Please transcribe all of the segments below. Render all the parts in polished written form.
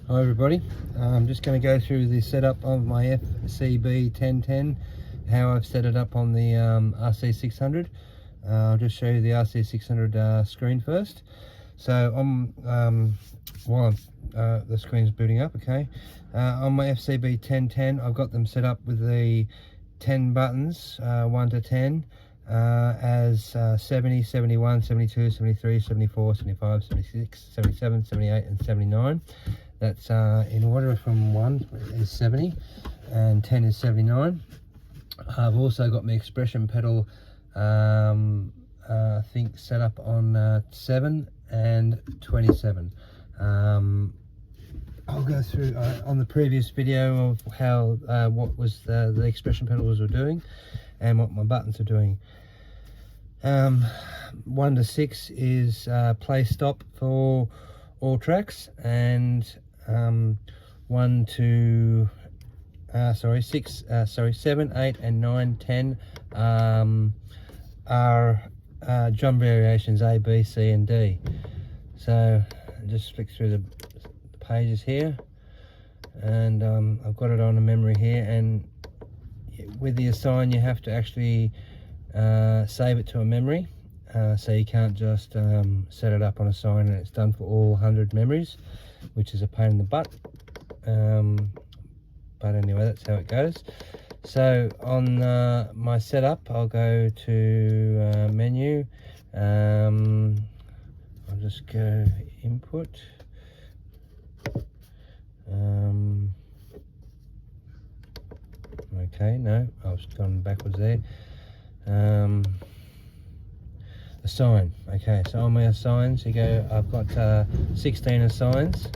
Hi everybody, I'm just going to go through the setup of my fcb1010, how I've set it up on the rc600. I'll just show you the rc600 screen first. So while the screen's booting up, okay, on my fcb1010 I've got them set up with the 10 buttons, 1 to 10, as 70, 71, 72, 73, 74, 75, 76, 77, 78 and 79. That's in order from 1 is 70 and 10 is 79. I've also got my expression pedal I think set up on 7 and 27. I'll go through on the previous video of how what was the expression pedals were doing and what my buttons are doing. 1 to 6 is play stop for all tracks, and 1 to 7, 8 and 9, 10 are drum variations A, B, C and D. So just flick through the pages here, and I've got it on a memory here, and with the assign you have to actually save it to a memory, so you can't just set it up on assign and it's done for all 100 memories, which is a pain in the butt. But anyway, that's how it goes. So on my setup, I'll go to menu. I'll just go input. Okay, no, I was gone backwards there. Assign. Okay, so on my assigns, you go. I've got 16 assigns,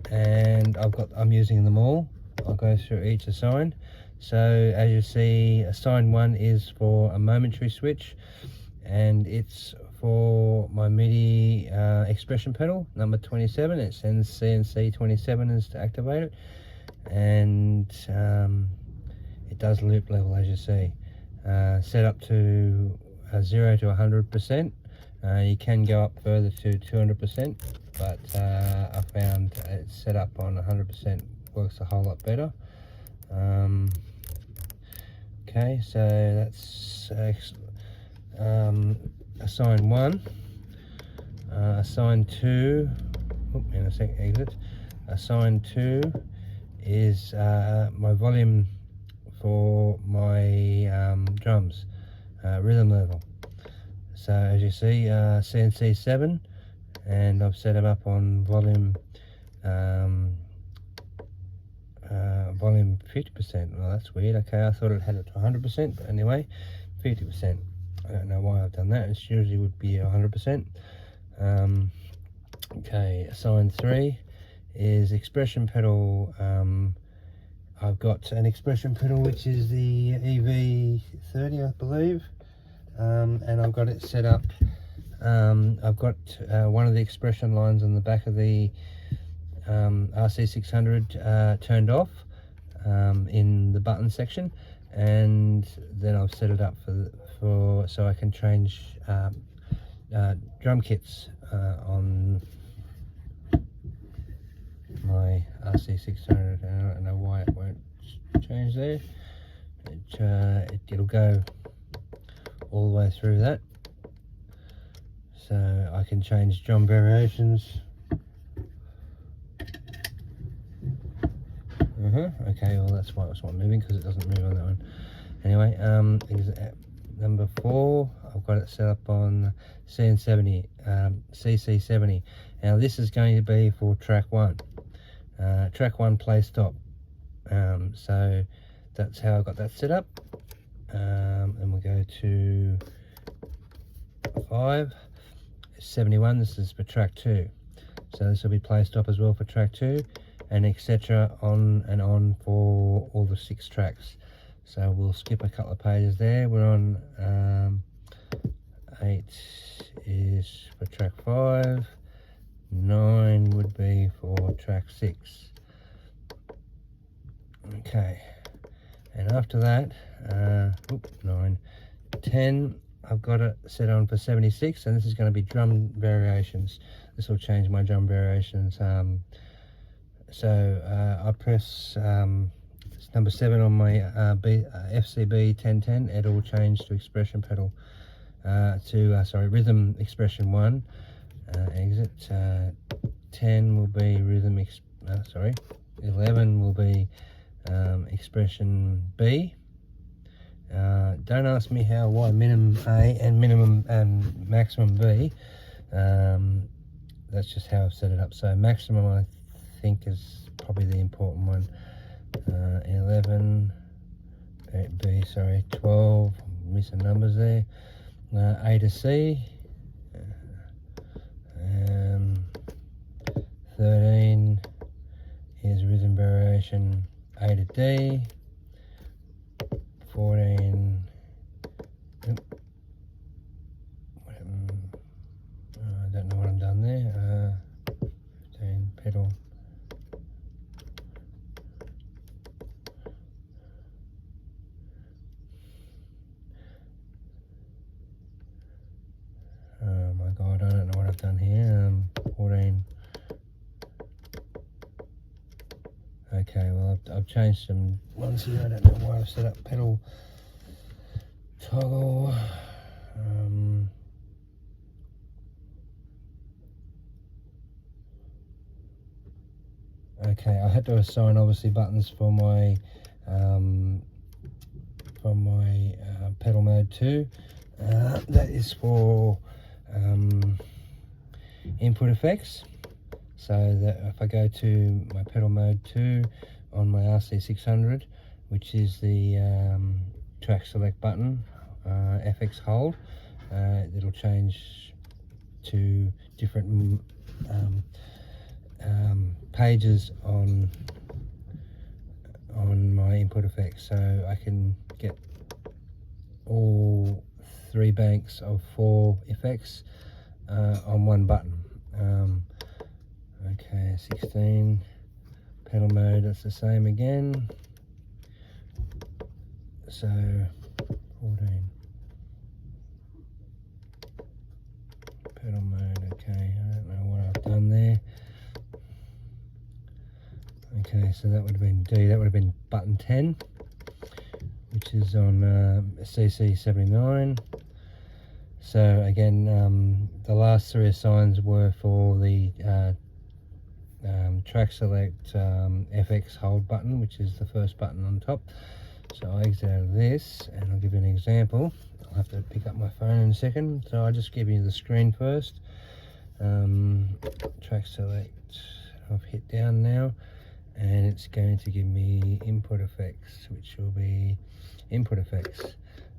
and I'm using them all. I'll go through each assign. So as you see, assign 1 is for a momentary switch, and it's for my MIDI expression pedal number 27. It sends CNC 27 as to activate it, and it does loop level, as you see. Set up to 0 to 100%. You can go up further to 200%, but I found it's set up on 100% works a whole lot better. Okay, so that's assign 1. Assign 2, in a sec, exit. Assign 2 is my volume for my drums, rhythm level. So as you see, CNC 7, and I've set them up on volume volume 50%. Well, that's weird. Okay, I thought it had it to 100%, but anyway, 50%. I don't know why I've done that. It usually would be 100%. Okay, assign 3 is expression pedal. I've got an expression pedal which is the EV30, I believe, and I've got it set up. I've got one of the expression lines on the back of the rc600 turned off in the button section, and then I've set it up for so I can change drum kits on my rc600. I don't know why it won't change there. It'll go all the way through that, so I can change drum variations. Okay, well that's why it's not moving, because it doesn't move on that one. Anyway, number 4, I've got it set up on CN70, CC70. Now this is going to be for track 1. Track 1 play stop. So that's how I got that set up. And we'll go to 5, 71. This is for track 2. So this will be play stop as well for track 2, and etc. on and on for all the 6 tracks. So we'll skip a couple of pages there. We're on 8 is for track 5, 9 would be for track 6. Okay, and after that 9, 10, I've got it set on for 76, and this is going to be drum variations. This will change my drum variations So I press number 7 on my fcb1010. It will change to expression pedal, sorry, rhythm expression 1. Exit 10 will be rhythm 11 will be expression B. Don't ask me why minimum A and minimum and maximum B. That's just how I've set it up. So maximum I think is probably the important one. 11 B, sorry, 12, I'm missing numbers there. A to C, 13 is rhythm variation A to D, 14, I don't know what I've done there, 15 pedal, oh my god, I don't know what I've done here, 14. Okay, well I've changed some ones here. I don't know why I've set up pedal toggle. Okay, I had to assign obviously buttons for my pedal mode 2. That is for input effects. So that if I go to my pedal mode 2 on my rc600, which is the track select button, FX hold, it'll change to different pages on my input effects, so I can get all 3 banks of 4 effects on one button. Okay, 16 pedal mode, that's the same again. So 14 pedal mode. Okay, I don't know what I've done there. Okay, so that would have been D, that would have been button 10, which is on CC79. So again, the last 3 assigns were for the track select FX hold button, which is the first button on top. So I exit out of this and I'll give you an example. I'll have to pick up my phone in a second, so I'll just give you the screen first. Track select, I've hit down now, and it's going to give me input effects, which will be input effects.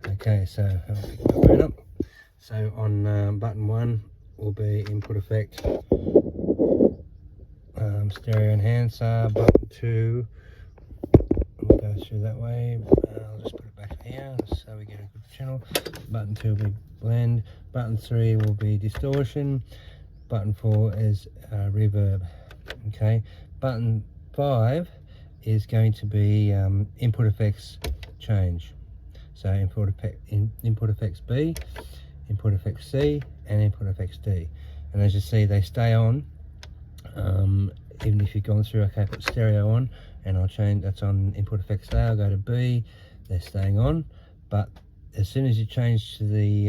Okay, so I'll pick my phone up. So on button 1 will be input effect, stereo enhancer. Button 2 will go through that way. I'll just put it back here so we get a good channel. Button 2 will be blend. Button 3 will be distortion. Button 4 is reverb. Okay, button 5 is going to be input effects change. So input effects B, input effects C, and input effects D. And as you see, they stay on even if you've gone through. Okay, I put stereo on and I'll change, that's on input effects A. I'll go to B, they're staying on. But as soon as you change to the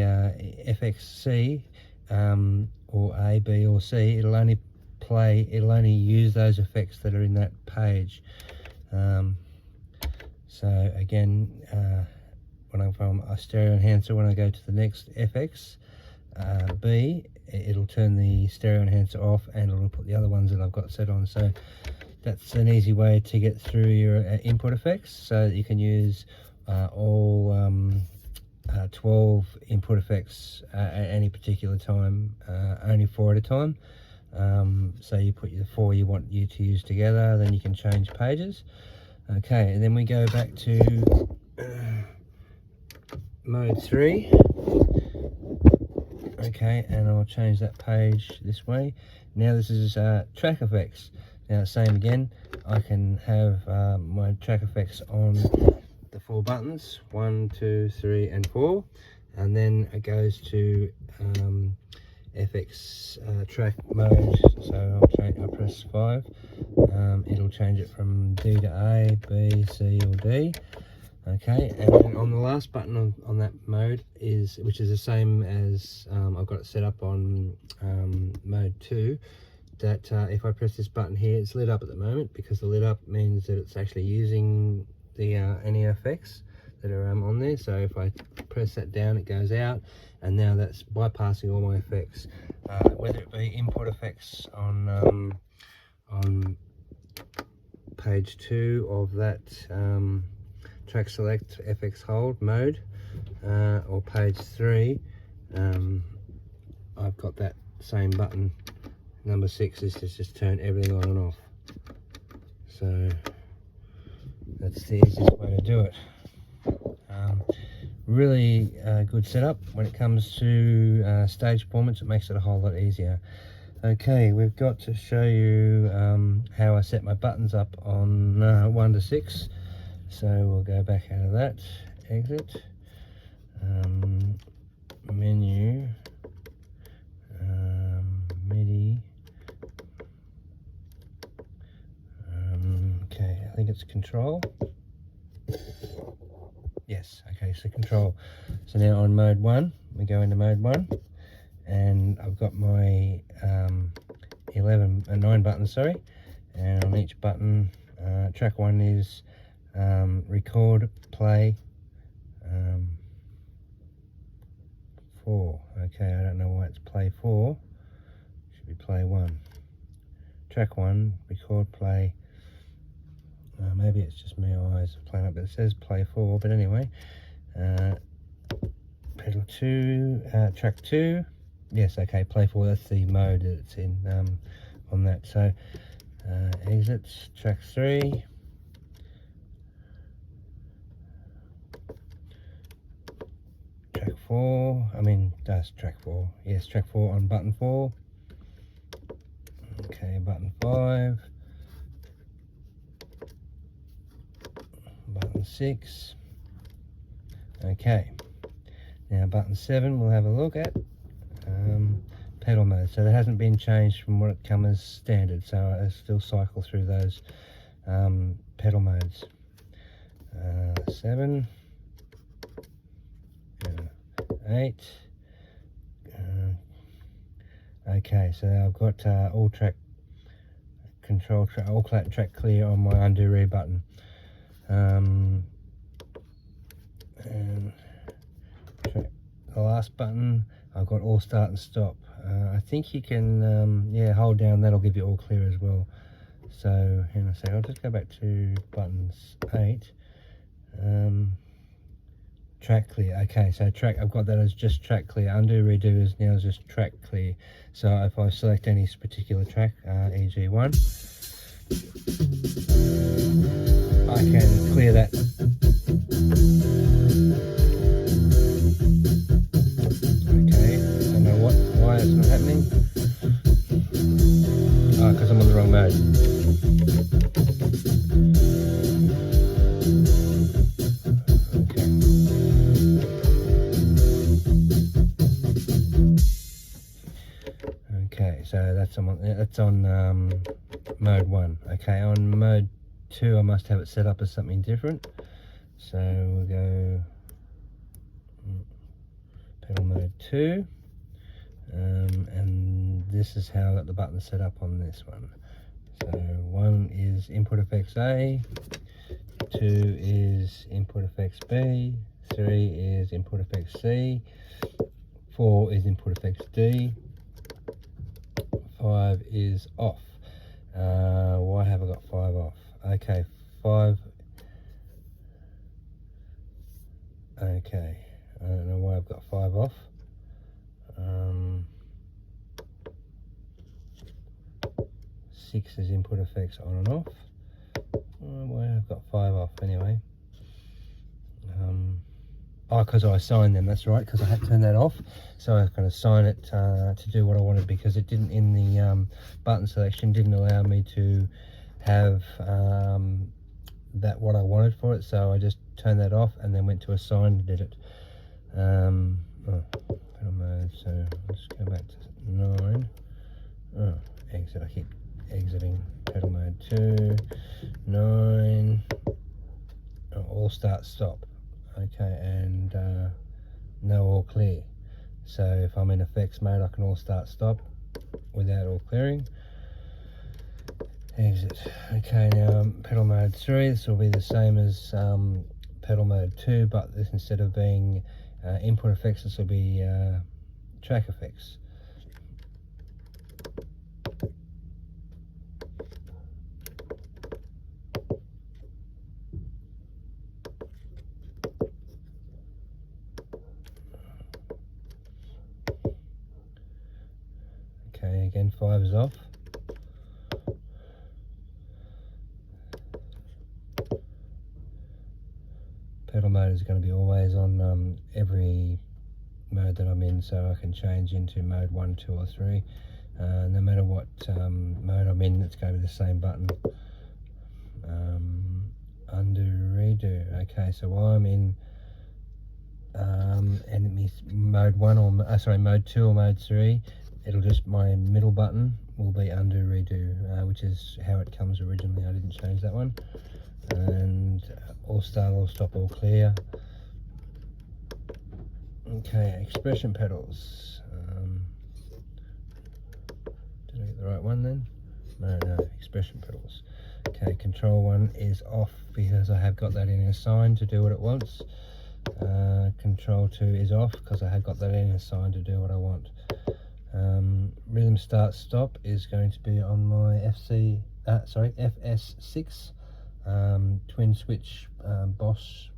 FXC or A, B or C, it'll only use those effects that are in that page. So again, when I'm from a stereo enhancer, when I go to the next FX B, it'll turn the stereo enhancer off and it'll put the other ones that I've got set on. So that's an easy way to get through your input effects, so that you can use all 12 input effects at any particular time, only 4 at a time. So you put the 4 you want to use together, then you can change pages. Okay, and then we go back to mode 3. Okay, and I'll change that page this way. Now this is track effects. Now same again, I can have my track effects on the 4 buttons, 1, 2, 3 and 4, and then it goes to FX track mode. So I'll press 5. It'll change it from D to A, B, C or D. Okay, and then on the last button on that mode which is the same as I've got it set up on mode 2, that if I press this button here, it's lit up at the moment, because the lit up means that it's actually using the any effects that are on there. So if I press that down, it goes out, and now that's bypassing all my effects, whether it be input effects on page 2 of that track select FX hold mode, or page 3. I've got that same button, number 6, is to just turn everything on and off. So that's the easiest way to do it. Really good setup when it comes to stage performance. It makes it a whole lot easier. Okay, we've got to show you how I set my buttons up on 1 to 6. So we'll go back out of that, exit, menu, MIDI, okay, I think it's control. Yes, okay, so control. So now on mode 1, we go into mode 1, and I've got my 9 buttons, sorry, and on each button, track 1 is record, play, 4. Okay, I don't know why it's play 4. Should be play 1. Track 1, record, play. Maybe it's just my eyes playing up, but it says play 4. But anyway, pedal 2, track 2. Yes, okay, play 4. That's the mode that it's in on that. So exits, track 3. Track 4, that's track 4. Yes, track 4 on button 4. Okay, button 5. Button 6. Okay, now button 7 we'll have a look at. Pedal mode. So that hasn't been changed from what it comes as standard, so I still cycle through those pedal modes. 7. 8. Okay, so I've got all track control, all track clear on my undo re button, and the last button I've got all start and stop. I think you can yeah, hold down, that'll give you all clear as well. So hang on a second, I'll just go back to buttons 8. Track clear. Okay, so track, I've got that as just track clear. Undo redo is now just track clear. So if I select any particular track, e.g. 1, I can clear that. Okay, I don't know why it's not happening. Oh, because I'm on the wrong mode. Okay, so that's on mode 1. Okay, on mode 2 I must have it set up as something different. So we'll go pedal mode 2, and this is how I got the button set up on this one. So 1 is input effects A, 2 is input effects B, 3 is input effects C, 4 is input effects D, 5 is off. Why have I got 5 off? Okay, 5. Okay, I don't know why I've got 5 off. 6 is input effects on and off. Why I've got 5 off anyway. Oh, because I assigned them, that's right, because I had to turn that off. So I was going to assign it to do what I wanted, because it didn't, in the button selection, didn't allow me to have that what I wanted for it. So I just turned that off and then went to assign and did it. pedal mode. So let's go back to 9. Oh, exit. I keep exiting. Pedal mode 2, 9. Oh, all start stop. Okay, and no all clear. So if I'm in effects mode, I can all start stop without all clearing. Exit. Okay, now pedal mode 3. This will be the same as pedal mode 2, but this, instead of being input effects, this will be track effects. Okay, again 5 is off. Pedal mode is going to be always on every mode that I'm in, so I can change into mode 1, 2 or 3. No matter what mode I'm in, it's going to be the same button. Undo, redo. Okay, so while I'm in enemy mode 1 or mode 2 or mode 3, it'll just, my middle button will be undo, redo, which is how it comes originally. I didn't change that one. And all start, all stop, all clear. Okay, expression pedals. Did I get the right one then? No, expression pedals. Okay, control 1 is off because I have got that in assigned to do what it wants. Control 2 is off because I have got that in assigned to do what I want. Rhythm start stop is going to be on my FS6 twin switch Boss,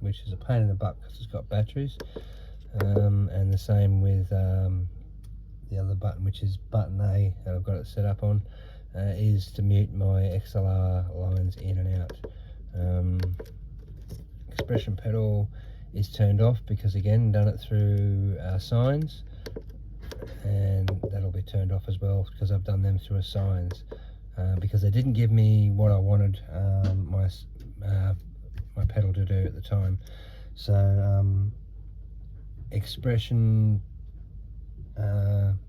which is a pain in the butt because it's got batteries, and the same with the other button, which is button A that I've got it set up on, is to mute my XLR lines in and out. Expression pedal is turned off because, again, done it through signs, and that'll be turned off as well because I've done them through signs, because they didn't give me what I wanted my pedal to do at the time. So expression,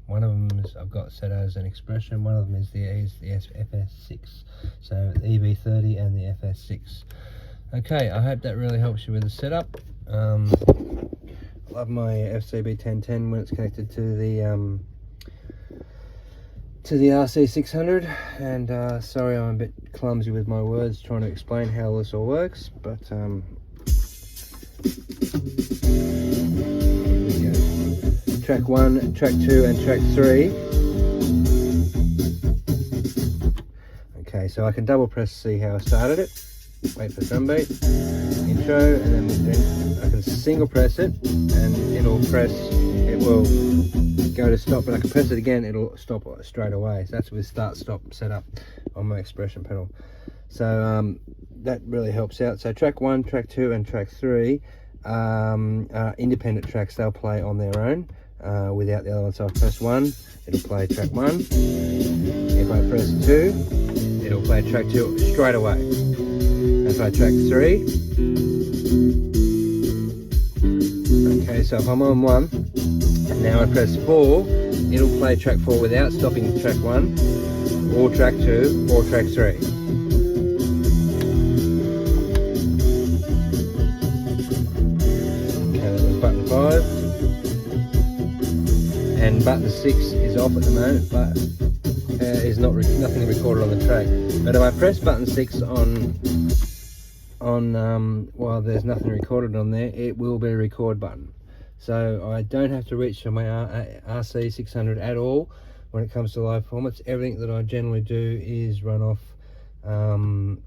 one of them is I've got set as an expression, one of them is the FS6, so the EB30 and the FS6. Okay, I hope that really helps you with the setup. I love my fcb1010 when it's connected to the rc600, and sorry I'm a bit clumsy with my words trying to explain how this all works, but here we go. Track 1, track 2 and track 3. Okay, so I can double press to see how I started it. Wait for drum beat, intro, and then I can single press it and it will go to stop, but I can press it again, it'll stop straight away. So that's with start stop set up on my expression pedal. So that really helps out. So track 1, track 2 and track 3 are independent tracks. They'll play on their own without the other one. So if I press 1, it'll play track 1. If I press 2, it'll play track 2 straight away. If I track 3, okay, so if I'm on 1 and now I press 4, it'll play track 4 without stopping track 1 or track 2 or track 3. Okay, that was button 5, and button 6 is off at the moment, but is nothing recorded on the track. But if I press button 6 on while there's nothing recorded on there, it will be a record button. So I don't have to reach for my rc600 at all when it comes to live formats. Everything that I generally do is run off 1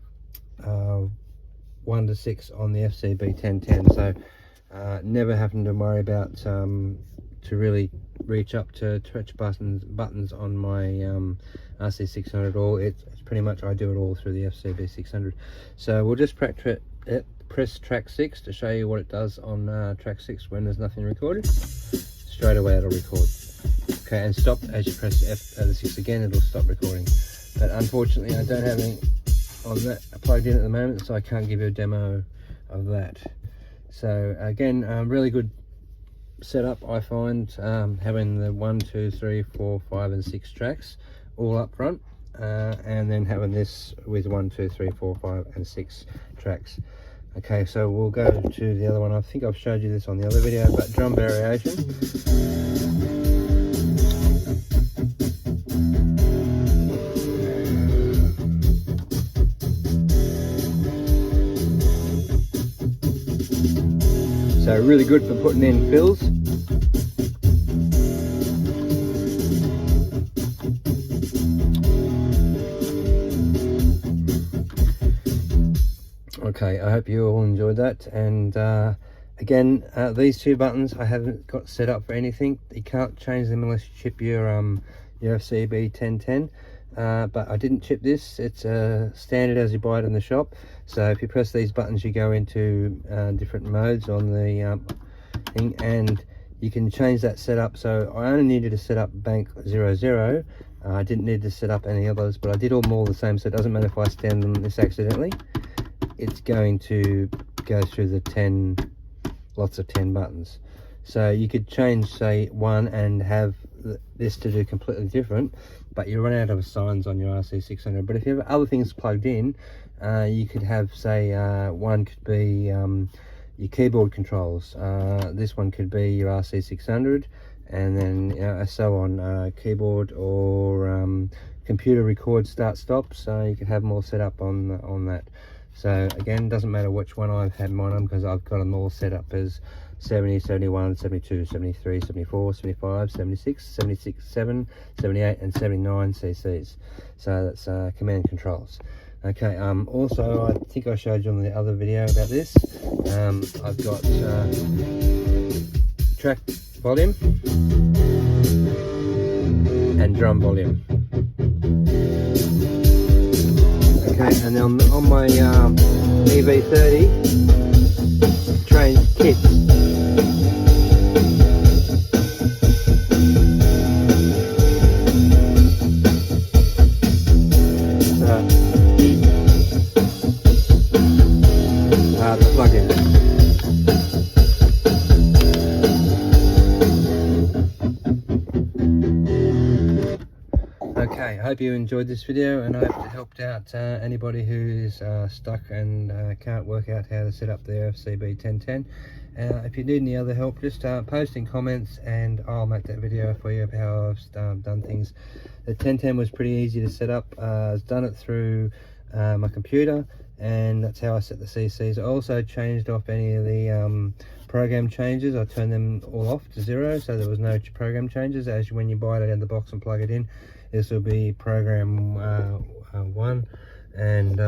to 6 on the fcb1010. So never having to worry about to really reach up to touch buttons on my rc600 at all. It's pretty much, I do it all through the fcb600. So we'll just press track 6 to show you what it does on track 6 when there's nothing recorded. Straight away it'll record. Okay, and stop as you press the 6 again, it'll stop recording. But unfortunately I don't have any on that plugged in at the moment, so I can't give you a demo of that. So again, really good setup, I find, having the 1, 2, 3, 4, 5 and 6 tracks all up front, and then having this with 1, 2, 3, 4, 5 and 6 tracks. Okay, so we'll go to the other one. I think I've showed you this on the other video, but drum variation. So really good for putting in fills. Okay, I hope you all enjoyed that. And again, these two buttons I haven't got set up for anything. You can't change them unless you chip your fcb1010. But I didn't chip this. It's standard as you buy it in the shop. So if you press these buttons, you go into different modes on the thing, and you can change that setup. So I only needed to set up bank 00. I didn't need to set up any others, but I did them all the same, so it doesn't matter if I stand them this accidentally. It's going to go through the lots of 10 buttons. So you could change, say, one and have this to do completely different, but you run out of signs on your rc600. But if you have other things plugged in, you could have, say, one could be your keyboard controls. This one could be your rc600, and then so on, keyboard or computer record start stop. So you could have more set up on that. So again, doesn't matter which one I've had mine on, because I've got them all set up as 70, 71, 72, 73, 74, 75, 76, 76, 7, 78 and 79 cc's. So that's command controls. Okay, also I think I showed you on the other video about this. I've got track volume and drum volume. Okay, and then on my EV30 train kits. The plug-in. Okay, I hope you enjoyed this video, and I hope it helped out anybody who's stuck and can't work out how to set up their fcb1010. If you need any other help, just post in comments and I'll make that video for you of how I've done things. The 1010 was pretty easy to set up. I've done it through my computer, and that's how I set the CCs. I also changed off any of the program changes. I turned them all off to 0, so there was no program changes. As when you buy it out of the box and plug it in, this will be program 1, and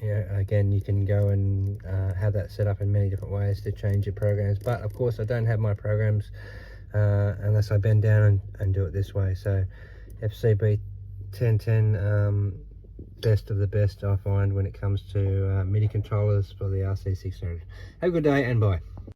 yeah, again, you can go and have that set up in many different ways to change your programs. But of course, I don't have my programs unless I bend down and do it this way. So fcb1010, best of the best, I find, when it comes to MIDI controllers for the rc600. Have a good day and bye.